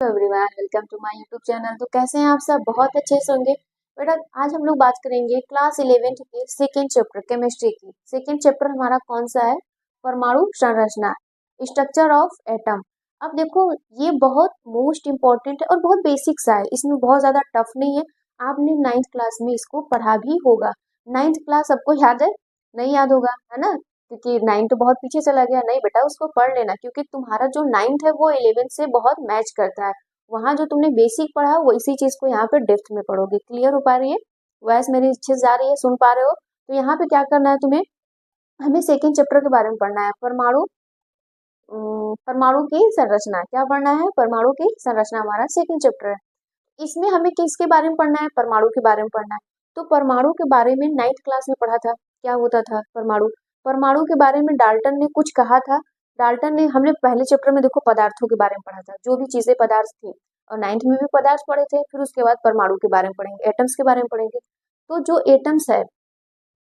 Everyone, welcome to my YouTube channel. तो कैसे हैं आप सब? बहुत अच्छे से होंगे बेटा। आज हम लोग बात करेंगे क्लास 11th के सेकेंड चैप्टर केमिस्ट्री की। सेकेंड चैप्टर हमारा कौन सा है? परमाणु संरचना, स्ट्रक्चर ऑफ एटम। अब देखो, ये बहुत मोस्ट इम्पोर्टेंट है और बहुत बेसिक सा है, इसमें बहुत ज्यादा टफ नहीं है। आपने 9th क्लास में इसको पढ़ा भी होगा। 9th क्लास सबको याद है? नहीं याद होगा, है ना? क्योंकि 9 तो बहुत पीछे चला गया। नहीं बेटा, उसको पढ़ लेना, क्योंकि तुम्हारा जो 9th है वो 11th से बहुत मैच करता है। वहां जो तुमने बेसिक पढ़ा वो इसी चीज को यहाँ पे डेप्थ में पढ़ोगे। क्लियर हो पा रही है? वॉइस मेरी अच्छे से जा रही है? सुन पा रहे हो? तो यहाँ पे क्या करना है तुम्हें? हमें सेकेंड चैप्टर के बारे में पढ़ना है, परमाणु की संरचना। क्या पढ़ना है? परमाणु की संरचना हमारा सेकेंड चैप्टर है। इसमें हमें किसके बारे में पढ़ना है? परमाणु के बारे में पढ़ना है। तो परमाणु के बारे में 9th क्लास में पढ़ा था। क्या होता था? परमाणु। परमाणु के बारे में डाल्टन ने कुछ कहा था। डाल्टन ने, हमने पहले चैप्टर में देखो पदार्थों के बारे में पढ़ा था, जो भी चीजें पदार्थ थी, और 9th में भी पदार्थ पढ़े थे। फिर उसके बाद परमाणु के बारे में पढ़ेंगे, एटम्स के बारे में पढ़ेंगे। तो जो एटम्स है,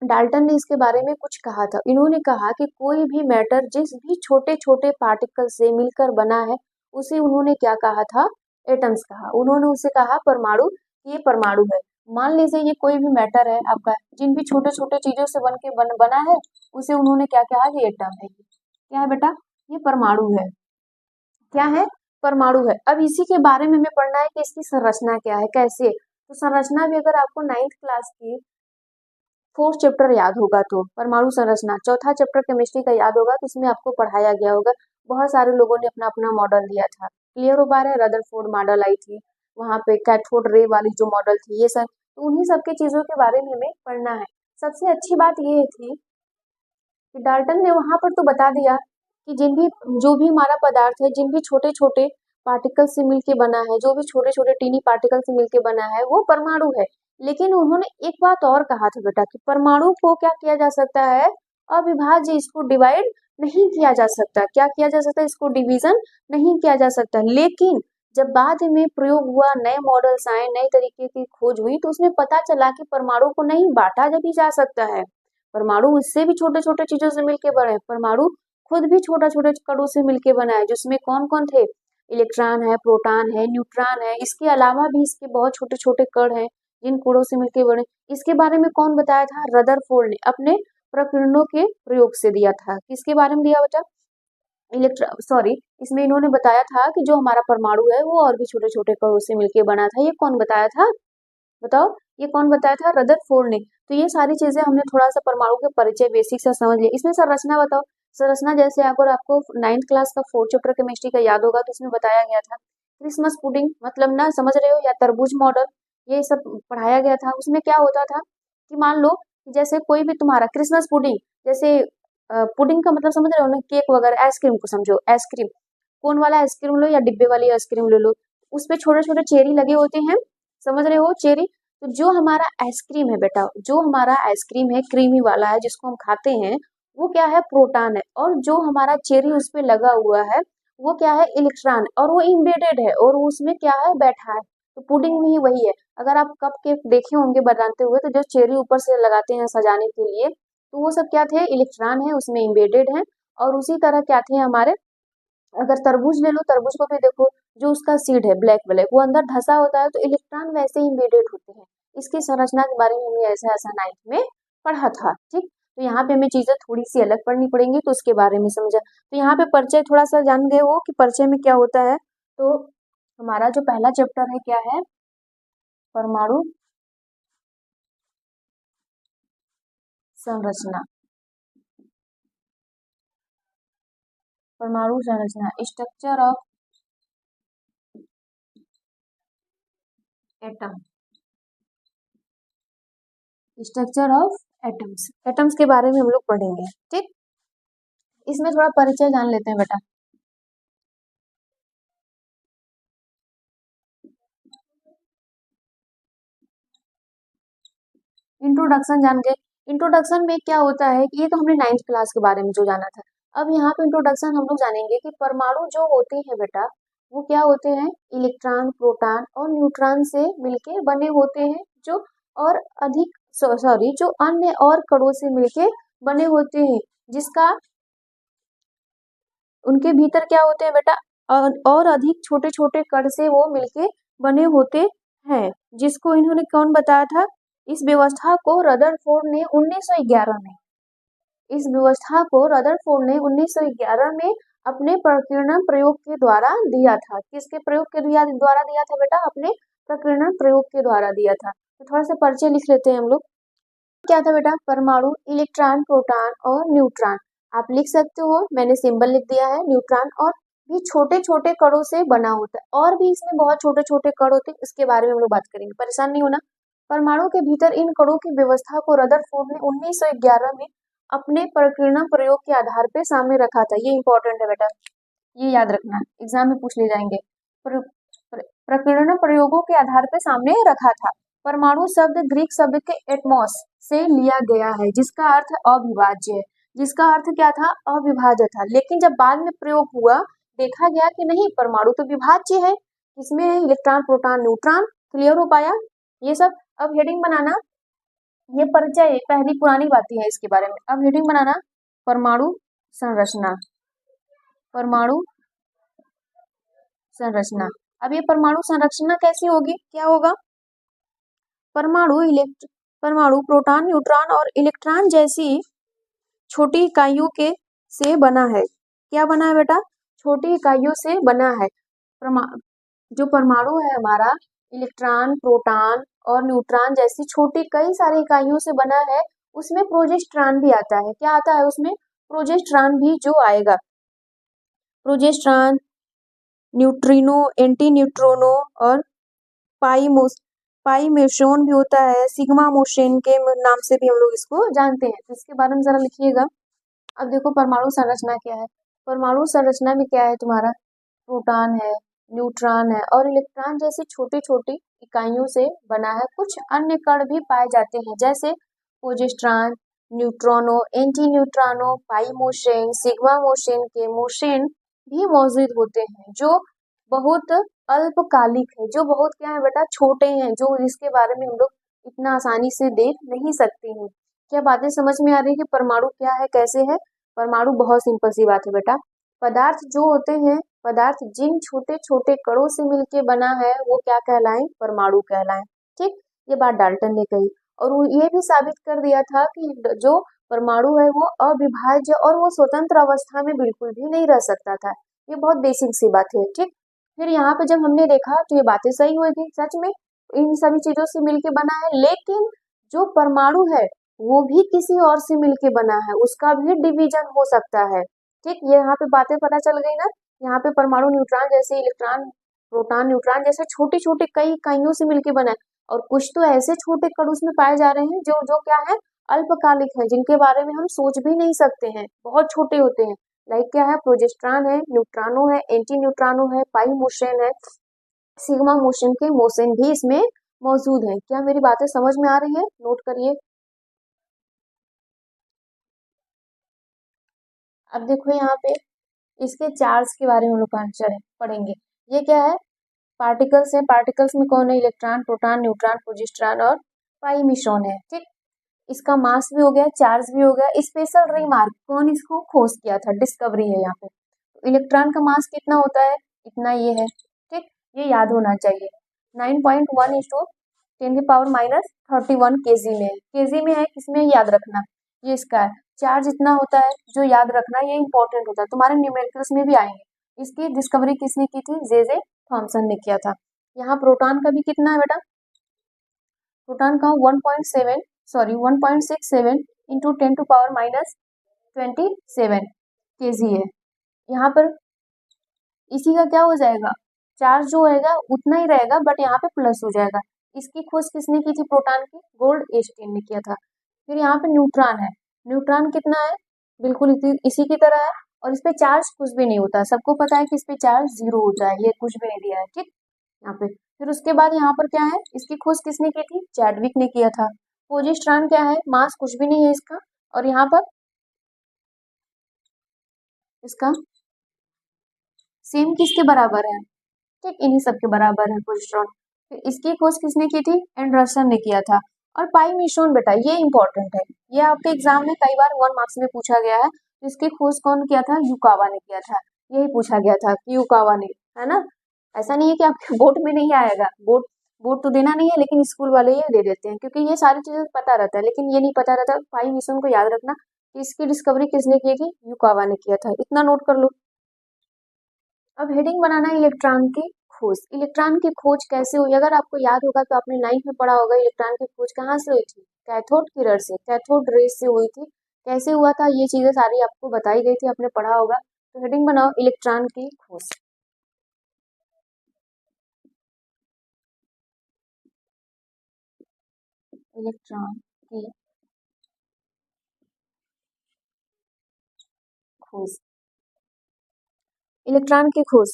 डाल्टन ने इसके बारे में कुछ कहा था। इन्होंने कहा कि कोई भी मैटर जिस भी छोटे छोटे पार्टिकल से मिलकर बना है, उसे उन्होंने क्या कहा था? एटम्स कहा। उन्होंने उसे कहा परमाणु, ये परमाणु है। मान लीजिए ये कोई भी मैटर है आपका, जिन भी छोटे छोटे चीजों से बना है, उसे उन्होंने क्या कहा? कि एटम है। क्या है बेटा? ये परमाणु है। क्या है? परमाणु है। अब इसी के बारे में हमें पढ़ना है कि इसकी संरचना क्या है, कैसे। तो संरचना भी अगर आपको 9th क्लास की 4th चैप्टर याद होगा तो परमाणु संरचना, चौथा चैप्टर केमिस्ट्री का याद होगा तो उसमें आपको पढ़ाया गया होगा। बहुत सारे लोगों ने अपना अपना मॉडल दिया था। क्लियर हो पा रहा है? रदरफोर्ड मॉडल आई थी, वहां पे कैथोड रे वाली जो मॉडल थी, ये सब। तो उन्हीं सब के चीजों के बारे में हमें पढ़ना है। सबसे अच्छी बात ये थी कि डाल्टन ने वहां पर तो बता दिया कि जो भी हमारा पदार्थ है, जिन भी छोटे छोटे पार्टिकल से मिलके बना है, जो भी छोटे छोटे टीनी पार्टिकल से मिलके बना है, वो परमाणु है। लेकिन उन्होंने एक बात और कहा था बेटा, कि परमाणु को क्या किया जा सकता है? अविभाज्य, इसको डिवाइड नहीं किया जा सकता। क्या किया जा सकता है? इसको डिवीजन नहीं किया जा सकता। लेकिन जब बाद में प्रयोग हुआ, नए मॉडल्स आए, नए तरीके की खोज हुई, तो उसमें पता चला कि परमाणु को नहीं बांटा भी जा सकता है। परमाणु उससे भी छोटे छोटे चीजों से मिलकर बना है। परमाणु खुद भी छोटे छोटे कणों से मिलकर बना है, जिसमें कौन कौन थे? इलेक्ट्रॉन है, प्रोटॉन है, न्यूट्रॉन है। इसके अलावा भी इसके बहुत छोटे छोटे कण हैं, जिन कणों से मिलकर बने। इसके बारे में कौन बताया था? रदरफोर्ड ने अपने प्रकीर्णकों के प्रयोग से दिया था। किसके बारे में दिया बेटा? इसमें इन्होंने बताया था कि जो हमारा परमाणु है वो और भी छोटे छोटे कणों से मिलकर बना था। ये कौन बताया था? बताओ, ये कौन बताया था? रदरफोर्ड ने। तो ये सारी चीजें हमने थोड़ा सा परमाणु के परिचय बेसिक से समझ लिया। इसमें संरचना बताओ। संरचना जैसे अगर आपको 9th क्लास का 4th चैप्टर केमिस्ट्री का याद होगा तो इसमें बताया गया था क्रिसमस पुडिंग, मतलब ना, समझ रहे हो? या तरबूज मॉडल, ये सब पढ़ाया गया था। उसमें क्या होता था कि मान लो कि जैसे कोई भी तुम्हारा क्रिसमस पुडिंग, जैसे पुडिंग का मतलब समझ रहे हो ना? केक वगैरह, आइसक्रीम को समझो, आइसक्रीम। कोन वाला आइसक्रीम लो या डिब्बे वाली आइसक्रीम ले लो, उस पे छोटे छोटे चेरी लगे होते हैं। समझ रहे हो? चेरी। तो जो हमारा आइसक्रीम है बेटा, जो हमारा आइसक्रीम है क्रीमी वाला है, जिसको हम खाते हैं, वो क्या है? प्रोटॉन है। और जो हमारा चेरी उस पे लगा हुआ है, वो क्या है? इलेक्ट्रॉन, और वो इम्बेडेड है, और उसमें क्या है? बैठा है। तो पुडिंग भी वही है। अगर आप कप केक देखे होंगे बनाते हुए, तो जो चेरी ऊपर से लगाते हैं सजाने के लिए, तो वो सब क्या थे? इलेक्ट्रॉन है, उसमें इम्बेडेड है। और उसी तरह क्या थे हमारे? अगर तरबूज ले लो, तरबूज को भी देखो, जो उसका सीड है ब्लैक ब्लैक, वो अंदर धसा होता है, तो इलेक्ट्रॉन वैसे ही इम्बेडेड होते हैं। इसकी संरचना के बारे में हमने ऐसा ऐसा 9th में पढ़ा था। ठीक। तो यहाँ पे हमें चीजें थोड़ी सी अलग पढ़नी पड़ेंगी, तो उसके बारे में समझा। तो यहाँ पे परिचय थोड़ा सा जान गए हो कि परिचय में क्या होता है। तो हमारा जो पहला चैप्टर है क्या है? परमाणु संरचना। परमाणु संरचना, structure of atom. Structure of atoms, atoms के बारे में हम लोग पढ़ेंगे। ठीक। इसमें थोड़ा परिचय जान लेते हैं बेटा। इंट्रोडक्शन जान गए। इंट्रोडक्शन में क्या होता है कि ये तो हमने 9th क्लास के बारे में जो जाना था। अब यहाँ पे इंट्रोडक्शन हम लोग जानेंगे कि परमाणु जो होते हैं बेटा, वो क्या होते हैं? इलेक्ट्रॉन, प्रोटॉन और न्यूट्रॉन से मिलके बने होते हैं, जो और अधिक सॉरी जो अन्य और कणों से मिलके बने होते हैं, जिसका उनके भीतर क्या होते हैं बेटा? और अधिक छोटे छोटे कण से वो मिलके बने होते हैं, जिसको इन्होंने कौन बताया था? इस व्यवस्था को रदरफोर्ड ने 1911 में इस व्यवस्था को रदरफोर्ड ने 1911 में अपने प्रकीर्णन प्रयोग के द्वारा दिया था। किसके प्रयोग के द्वारा दिया था बेटा? अपने प्रकीर्णन प्रयोग के द्वारा दिया था। तो थोड़ा सा परिचय लिख लेते हैं हम लोग। क्या था बेटा? परमाणु, इलेक्ट्रॉन, प्रोटॉन और न्यूट्रॉन। आप लिख सकते हो, मैंने सिंबल लिख दिया है। न्यूट्रॉन और भी छोटे छोटे कणों से बना होता है, और भी इसमें बहुत छोटे छोटे कण होते हैं, इसके बारे में हम लोग बात करेंगे, परेशान नहीं होना। परमाणु के भीतर इन कणों की व्यवस्था को रदरफोर्ड ने 1911 में अपने प्रकीर्णन प्रयोग के आधार पे सामने रखा था। ये इंपॉर्टेंट है बेटा, ये याद रखना, एग्जाम में पूछ ले जाएंगे। प्रकीर्णन प्रयोगों के आधार पे सामने रखा था। परमाणु शब्द ग्रीक शब्द के एटमॉस से लिया गया है, जिसका अर्थ अविभाज्य है। जिसका अर्थ क्या था? अविभाज्य था। लेकिन जब बाद में प्रयोग हुआ, देखा गया कि नहीं, परमाणु तो विभाज्य है। इसमें इलेक्ट्रॉन, प्रोटॉन, न्यूट्रॉन। क्लियर हो पाया ये सब? अब हेडिंग बनाना, ये परिचय पहली पुरानी बातें हैं इसके बारे में। अब हेडिंग बनाना, परमाणु संरचना। परमाणु संरचना। अब ये परमाणु संरचना कैसी होगी? क्या होगा? परमाणु प्रोटॉन, न्यूट्रॉन और इलेक्ट्रॉन जैसी छोटी इकाइयों के से बना है। क्या बना है बेटा? छोटी इकाइयों से बना है। जो परमाणु है हमारा, इलेक्ट्रॉन, प्रोटॉन और न्यूट्रॉन जैसी छोटी कई सारी इकाइयों से बना है। उसमें प्रोजेस्ट्रॉन भी आता है। क्या आता है उसमें? प्रोजेस्ट्रॉन भी जो आएगा। प्रोजेस्ट्रॉन, न्यूट्रिनो, एंटी न्यूट्रोनो और पाइमेशोन भी होता है। सिग्मा मोशन के नाम से भी हम लोग इसको जानते हैं। तो इसके बारे में जरा लिखिएगा। अब देखो परमाणु संरचना क्या है। परमाणु संरचना में क्या है तुम्हारा? प्रोटॉन है, न्यूट्रॉन है और इलेक्ट्रॉन जैसी छोटी छोटी इकाइयों से बना है। कुछ अन्य कण भी पाए जाते हैं, जैसे प्रोजेस्ट्रॉन, न्यूट्रॉनो, एंटी न्यूट्रॉनो, पाइमोशन, सिग्मा मोशन के मोशन भी मौजूद होते हैं, जो बहुत अल्पकालिक है, जो बहुत क्या है बेटा? छोटे हैं, जो जिसके बारे में हम लोग इतना आसानी से देख नहीं सकते हैं। क्या बातें समझ में आ रही है कि परमाणु क्या है, कैसे है? परमाणु बहुत सिंपल सी बात है बेटा। पदार्थ जो होते हैं, पदार्थ जिन छोटे छोटे कणों से मिलके बना है, वो क्या कहलाएं? परमाणु कहलाएं। ठीक, ये बात डाल्टन ने कही। और वो ये भी साबित कर दिया था कि जो परमाणु है वो अविभाज्य और वो स्वतंत्र अवस्था में बिल्कुल भी नहीं रह सकता था। ये बहुत बेसिक सी बात है। ठीक, फिर यहाँ पे जब हमने देखा तो ये बातें सही हुई, सच में इन सभी चीजों से मिलके बना है। लेकिन जो परमाणु है वो भी किसी और से मिलके बना है, उसका भी डिवीजन हो सकता है। ठीक, ये यहाँ पे बातें पता चल गई ना। यहाँ पे परमाणु न्यूट्रॉन जैसे, इलेक्ट्रॉन, प्रोटॉन, न्यूट्रॉन जैसे छोटी छोटी कई इकाइयों से मिलके बना है, और कुछ तो ऐसे छोटे कण उसमें पाए जा रहे हैं जो जो क्या है? अल्पकालिक है, जिनके बारे में हम सोच भी नहीं सकते हैं, बहुत छोटे होते हैं। लाइक क्या है? प्रोजेस्ट्रॉन है, न्यूट्रॉनो है, एंटी न्यूट्रॉनो है, पाई मोशन है, सिग्मा मोशन के मोशन भी इसमें मौजूद है। क्या मेरी बातें समझ में आ रही है? नोट करिए। अब देखो यहाँ पे इसके चार्ज के बारे में हम लोग पढ़ेंगे। ये क्या है? पार्टिकल्स है। पार्टिकल्स में कौन है? इलेक्ट्रॉन, प्रोटॉन, न्यूट्रॉन, प्रोजेस्ट्रॉन और पाइमिशॉन है। ठीक, इसका मास भी हो गया, चार्ज भी हो गया। स्पेशल रिमार्क, कौन इसको खोज किया था? डिस्कवरी है यहाँ पे। इलेक्ट्रॉन का मास कितना होता है? इतना ये है। ठीक, ये याद होना चाहिए। 9.1 × 10⁻³ kg में है। kg में है, किसमें? याद रखना, ये इसका है। चार्ज इतना होता है, जो याद रखना, ये इंपॉर्टेंट होता है, तुम्हारे न्यूमेरिकल्स में भी आएंगे। इसकी डिस्कवरी किसने की थी? जे थॉमसन ने किया था। यहाँ प्रोटॉन का भी कितना है बेटा? प्रोटॉन का 1.67 × 10⁻27 kg है। यहाँ पर इसी का क्या हो जाएगा? चार्ज जो रहेगा उतना ही रहेगा, बट यहाँ पे प्लस हो जाएगा। इसकी खोज किसने की थी? प्रोटॉन की गोल्डस्टीन ने किया था। फिर यहाँ पे न्यूट्रॉन है। न्यूट्रॉन कितना है? बिल्कुल इसी की तरह है, और इस पे चार्ज कुछ भी नहीं होता। सबको पता है कि इस पे चार्ज 0 होता है, ये कुछ भी नहीं दिया है। ठीक, यहाँ पे फिर उसके बाद यहाँ पर क्या है? इसकी खोज किसने की थी? चैडविक ने किया था। प्रोजेस्ट्रॉन क्या है? मास कुछ भी नहीं है इसका, और यहाँ पर इसका सेम किसके बराबर है? ठीक, इन्हीं सब के बराबर है प्रोजेस्ट्रॉन। फिर इसकी खोज किसने की थी? एंडरसन ने किया था। और पाइमिशॉन बेटा, ये इंपॉर्टेंट है, ये आपके एग्जाम में कई बार 1 मार्क्स में पूछा गया है। इसकी खोज कौन किया था? युकावा ने किया था। यही पूछा गया था कि युकावा ने, है ना। ऐसा नहीं है कि आपके बोर्ड में नहीं आएगा, बोर्ड बोर्ड तो देना नहीं है, लेकिन स्कूल वाले ये दे देते हैं क्योंकि ये सारी चीजें पता रहता है, लेकिन ये नहीं पता रहता 5 मिशन को याद रखना कि इसकी डिस्कवरी किसने की थी, युकावा ने किया था, इतना नोट कर लो। अब हेडिंग बनाना है इलेक्ट्रॉन की खोज। इलेक्ट्रॉन की खोज कैसे हुई, अगर आपको याद होगा तो आपने 9th में पढ़ा होगा, इलेक्ट्रॉन की खोज कहाँ से हुई थी, कैथोड किरण से, कैथोड रेस से हुई थी। कैसे हुआ था ये चीजें सारी आपको बताई गई थी, आपने पढ़ा होगा। तो हेडिंग बनाओ इलेक्ट्रॉन की खोज। इलेक्ट्रॉन की खोज, इलेक्ट्रॉन की खोज।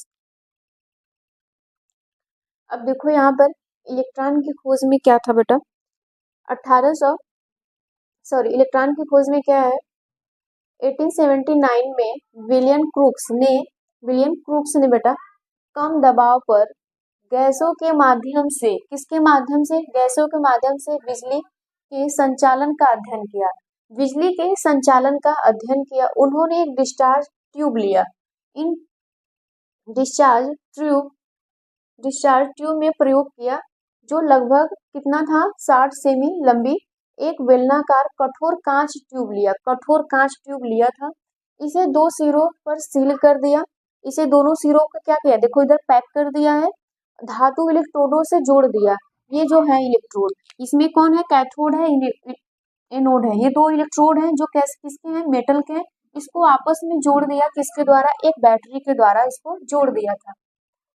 अब देखो यहाँ पर इलेक्ट्रॉन की खोज में क्या था बेटा, 1800 सॉरी इलेक्ट्रॉन की खोज में क्या है, 1879 में विलियम क्रूक्स ने बेटा कम दबाव पर गैसों के माध्यम से, किसके माध्यम से, गैसों के माध्यम से बिजली के संचालन का अध्ययन किया। बिजली के संचालन का अध्ययन किया उन्होंने एक डिस्चार्ज ट्यूब लिया। इन डिस्चार्ज ट्यूब डिस्चार्ज ट्यूब में प्रयोग किया, जो लगभग कितना था, 60 सेमी लंबी एक बेलनाकार कठोर कांच ट्यूब लिया था। इसे दो सिरों पर सील कर दिया। इसे दोनों सिरों को क्या किया, देखो इधर पैक कर दिया है, धातु इलेक्ट्रोडों से जोड़ दिया। ये जो है इलेक्ट्रोड, इसमें कौन है, कैथोड है, एनोड है। ये दो इलेक्ट्रोड हैं जो किसके हैं, मेटल के हैं। इसको आपस में जोड़ दिया, किसके द्वारा, एक बैटरी के द्वारा इसको जोड़ दिया था।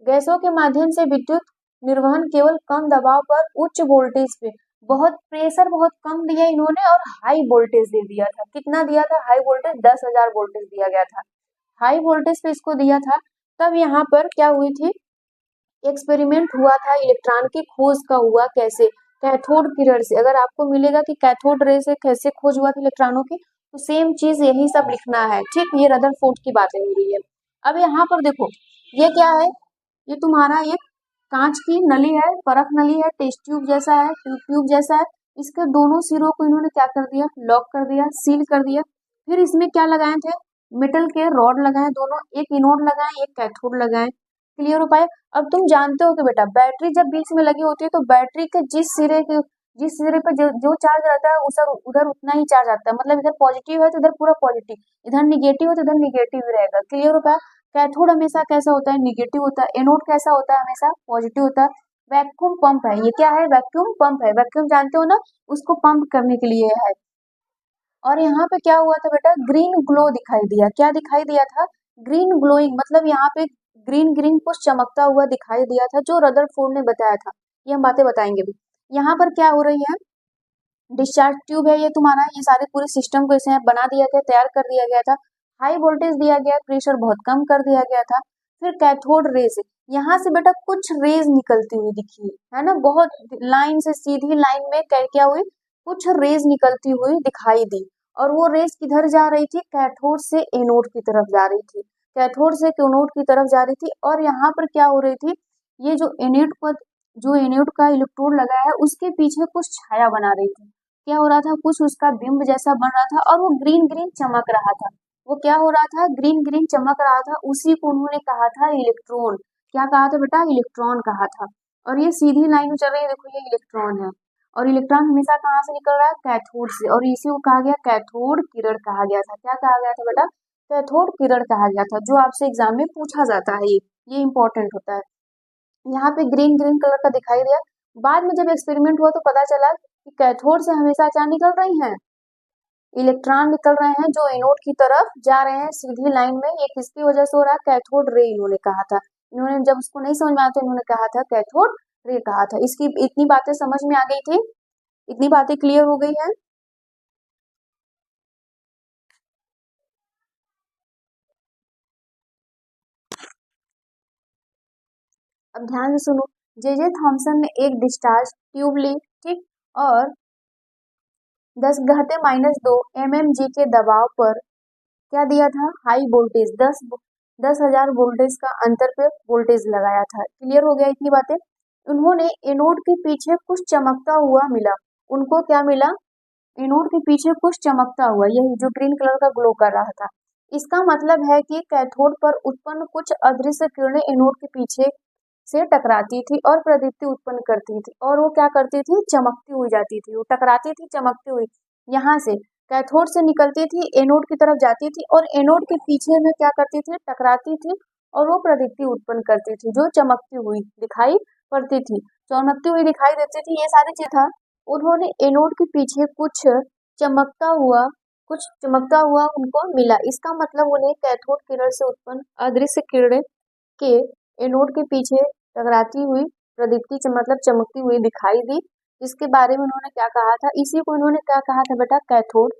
गैसों के माध्यम से विद्युत निर्वहन केवल कम दबाव पर उच्च वोल्टेज पे, बहुत प्रेशर बहुत कम दिया इन्होंने और हाई वोल्टेज दे दिया था। कितना दिया था, हाई वोल्टेज 10,000 वोल्टेज दिया गया था, हाई वोल्टेज पे इसको दिया था। तब यहाँ पर क्या हुई थी, एक्सपेरिमेंट हुआ था, इलेक्ट्रॉन की खोज का हुआ कैसे, कैथोड किरण से। अगर आपको मिलेगा कि कैथोड रे से कैसे खोज हुआ था इलेक्ट्रॉनों की, तो सेम चीज यही सब लिखना है, ठीक। ये रदरफोर्ड की बातें हो रही है। अब यहाँ पर देखो ये क्या है, ये तुम्हारा एक कांच की नली है, परख नली है, टेस्ट ट्यूब जैसा है, ट्यूब जैसा है। इसके दोनों सिरों को इन्होंने क्या कर दिया, लॉक कर दिया, सील कर दिया। फिर इसमें क्या लगाए थे, मेटल के रॉड लगाए दोनों, एक एनोड लगाए, एक कैथोड लगाए। क्लियर हो पाए। अब तुम जानते हो कि बेटा बैटरी जब बीच में लगी होती है तो बैटरी के जिस सिरे पे जो चार्ज रहता है उधर उधर उतना ही चार्ज आता है, मतलब इधर पॉजिटिव है तो इधर पूरा पॉजिटिव, इधर निगेटिव है तो इधर निगेटिव रहेगा। क्लियर हो पाया। कैथोड हमेशा कैसा होता है, निगेटिव होता है। एनोड कैसा होता है, हमेशा पॉजिटिव होता है। वैक्यूम पंप है, ये क्या है, वैक्यूम पंप है। वैक्यूम जानते हो ना, उसको पंप करने के लिए है। और यहाँ पे क्या हुआ था बेटा, ग्रीन ग्लो दिखाई दिया। क्या दिखाई दिया था, ग्रीन ग्लोइंग, मतलब यहाँ पे ग्रीन ग्रीन कुछ चमकता हुआ दिखाई दिया था, जो रदरफोर्ड ने बताया था। ये हम बातें बताएंगे भी। यहाँ पर क्या हो रही है, डिस्चार्ज ट्यूब है ये तुम्हारा, ये सारे पूरे सिस्टम को इसे बना दिया गया, तैयार कर दिया गया था। हाई वोल्टेज दिया गया, प्रेशर बहुत कम कर दिया गया था। फिर कैथोड रेज, यहाँ से बेटा कुछ रेज निकलती हुई दिखी, है ना, बहुत लाइन से सीधी लाइन में क्या हुई, कुछ रेज निकलती हुई दिखाई दी। और वो रेज किधर जा रही थी, कैथोड से एनोड की तरफ जा रही थी, कैथोड से एनोड की तरफ जा रही थी। और यहाँ पर क्या हो रही थी, ये जो एनोड का इलेक्ट्रोड लगा है उसके पीछे कुछ छाया बना रही थी। क्या हो रहा था, कुछ उसका बिंब जैसा बन रहा था और वो ग्रीन ग्रीन चमक रहा था। वो क्या हो रहा था, ग्रीन ग्रीन चमक रहा था, उसी को उन्होंने कहा था इलेक्ट्रॉन। क्या कहा था बेटा, इलेक्ट्रॉन कहा था। और ये सीधी लाइन में चल रही है, देखो ये इलेक्ट्रॉन है। और इलेक्ट्रॉन हमेशा कहाँ से निकल रहा है, कैथोड से, और इसी को कहा गया कैथोड किरण कहा गया था। क्या कहा गया था बेटा, कैथोड किरण कहा गया था, जो आपसे एग्जाम में पूछा जाता है, ये इंपॉर्टेंट होता है। यहाँ पे ग्रीन ग्रीन कलर का दिखाई दिया। बाद में जब एक्सपेरिमेंट हुआ तो पता चला कि कैथोड से हमेशा क्या निकल रही हैं, इलेक्ट्रॉन निकल रहे हैं, जो एनोड की तरफ जा रहे हैं सीधी लाइन में। ये किसकी वजह से हो रहा है, कैथोड रे इन्होंने कहा था। इन्होंने जब उसको नहीं समझ में आया तो इन्होंने कहा था कैथोड रे कहा था। इसकी इतनी बातें समझ में आ गई थी, इतनी बातें क्लियर हो गई है। अब ध्यान से सुनो, जे थॉमसन ने एक डिस्चार्ज ट्यूब ली, ठीक, और 10⁻⁻² के दबाव पर क्या दिया था, हाई वोल्टेज, 10,000 वोल्टेज का अंतर पे वोल्टेज लगाया था। क्लियर हो गया इतनी बातें। उन्होंने एनोड के पीछे कुछ चमकता हुआ मिला, उनको क्या मिला, एनोड के पीछे कुछ चमकता हुआ, यही जो ग्रीन कलर का ग्लो कर रहा था। इसका मतलब है कि कैथोड पर उत्पन्न कुछ अदृश्य किरणें एनोड के पीछे से टकराती थी और प्रदीप्ति उत्पन्न करती थी, और वो क्या करती थी, चमकती हुई जाती थी, वो टकराती थी चमकती हुई, यहाँ से कैथोड से निकलती थी, एनोड की तरफ जाती थी, और एनोड के पीछे में क्या करती थी, टकराती थी, और वो प्रदीप्ति उत्पन्न करती थी, जो चमकती हुई दिखाई पड़ती थी, चमकती हुई दिखाई देती थी, ये सारी चीज था। उन्होंने एनोड के पीछे चमकता हुआ कुछ चमकता हुआ उनको मिला, इसका मतलब उन्हें कैथोड किरण से उत्पन्न अदृश्य किरणें के एनोड के पीछे टकराती हुई प्रदीप्ति मतलब चमकती हुई दिखाई दी, जिसके बारे में उन्होंने क्या कहा था, इसी को इन्होंने क्या कहा था बेटा, कैथोड।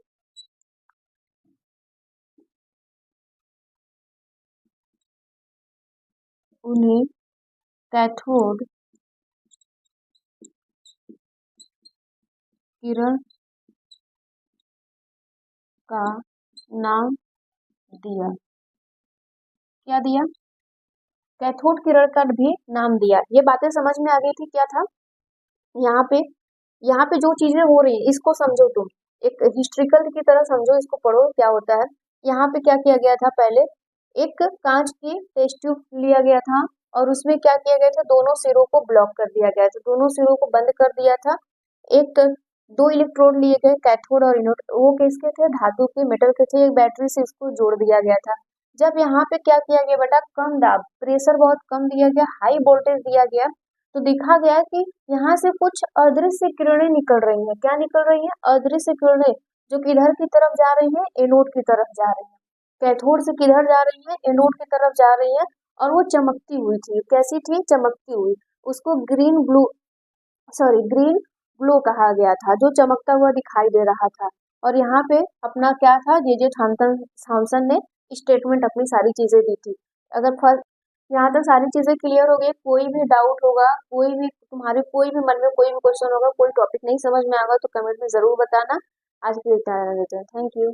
उन्हें कैथोड किरण का नाम दिया। क्या दिया, कैथोड किरण का भी नाम दिया। ये बातें समझ में आ गई थी, क्या था यहाँ पे, यहाँ पे जो चीजें हो रही है इसको समझो तुम, एक हिस्ट्रिकल की तरह समझो, इसको पढ़ो क्या होता है। यहाँ पे क्या किया गया था, पहले एक कांच की टेस्ट ट्यूब लिया गया था, और उसमें क्या किया गया था, दोनों सिरों को ब्लॉक कर दिया गया था, दोनों सिरों को बंद कर दिया था। एक दो इलेक्ट्रोड लिए गए, कैथोड और एनोड, वो किसके थे, धातु के, मेटल के थे, एक बैटरी से इसको जोड़ दिया गया था। जब यहाँ पे क्या किया गया बेटा, कम दाब, प्रेशर बहुत कम दिया गया, हाई वोल्टेज दिया गया, तो देखा गया कि यहाँ से कुछ अदृश्य किरणें निकल रही हैं। क्या निकल रही हैं, अदृश्य किरणें, जो किधर की तरफ जा रही हैं, एनोड की तरफ जा रही हैं। कैथोड से किधर जा रही हैं, एनोड की तरफ जा रही हैं, और वो चमकती हुई थी, कैसी थी, चमकती हुई, उसको ग्रीन ग्लो कहा गया था, जो चमकता हुआ दिखाई दे रहा था। और यहाँ पे अपना क्या था, जे थॉमसन ने स्टेटमेंट अपनी सारी चीजें दी थी। अगर फर्स्ट यहाँ तक सारी चीजें क्लियर हो गई, कोई भी डाउट होगा, कोई भी तुम्हारे कोई भी मन में कोई भी क्वेश्चन होगा, कोई टॉपिक नहीं समझ में आएगा तो कमेंट में जरूर बताना। आज के लिए इतना रहने देते हैं, थैंक यू।